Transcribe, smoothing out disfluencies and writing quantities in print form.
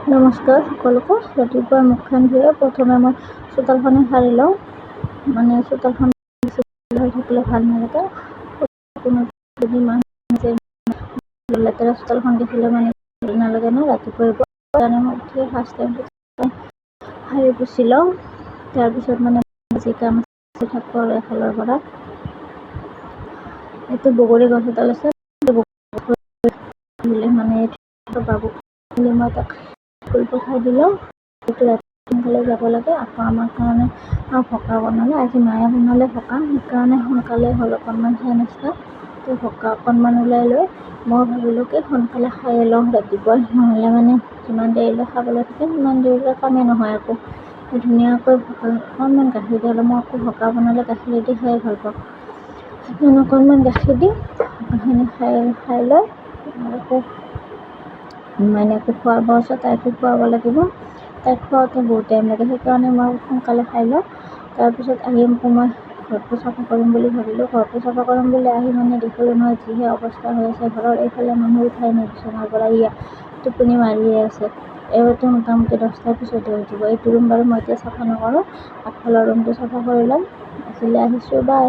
নমস্কাৰ সকলোকে। ৰাতিপুৱা মুখখন ধুই প্ৰথমে মই চোতালখনে সাৰি লওঁ। মানে চোতালখন হৈ থাকিলে ভাল নালাগে। যদি মানুহ লেতেৰা চোতালখন দেখিলে মানে ভাল নালাগে ন। ৰাতিপুৱাই উঠি ফাৰ্ষ্ট টাইম সাৰি পুচি লওঁ। তাৰপিছত মানে যি কাম থাকোঁ আৰু এফালৰ পৰা এইটো বগৰী গছ এডাল আছে। মানে বাবু মই তাক স্কুল পঠাই দিলোঁ। সোনকালে যাব লাগে। আকৌ আমাৰ কাৰণে ভকা বনালে। আজি মায়ে বনালে ভকা, সেইকাৰণে সোনকালে হ'ল অকণমান চাহ নাস্তা। তো ভকা অকণমান ওলাই লৈ মই ভাবিলোঁ কি সোনকালে খাই লওঁ ৰাতিপুৱাই, নহ'লে মানে যিমান দেৰিলৈ খাবলৈ থাকে সিমান দেৰিলৈ কামেই নহয়। আকৌ ধুনীয়াকৈ ভকা অকণমান গাখীৰ দি, মই আকৌ ভকা বনালে গাখীৰেদি খাই ভাল পাওঁ। সেইকাৰণে অকণমান গাখীৰ দি ভকাখিনি খাই লৈ আকৌ মাইনাকো খুৱাব আছে, তাইকো খুৱাব লাগিব। তাইক খুৱাওঁতে বহুত টাইম লাগে, সেইকাৰণে মই সোনকালে খাই লওঁ। তাৰপিছত আহি আকৌ মই ঘৰটো চাফা কৰিম বুলি ভাবিলোঁ। ঘৰটো চাফা কৰিম বুলি আহি মানে দেখিলোঁ নহয় যিহে অৱস্থা হৈ আছে ঘৰৰ। এইফালে মানুহ উঠাই নাই বিচনাৰ পৰা, টোপনি মাৰিয়ে আছে। এইটো মোটামুটি 10টাৰ পিছতে উঠিব। এইটো ৰুম বাৰু মই এতিয়া চাফা নকৰোঁ, আগফালৰ ৰুমটো চাফা কৰি ল'ম। আজিলৈ আহিছোঁ, বাই।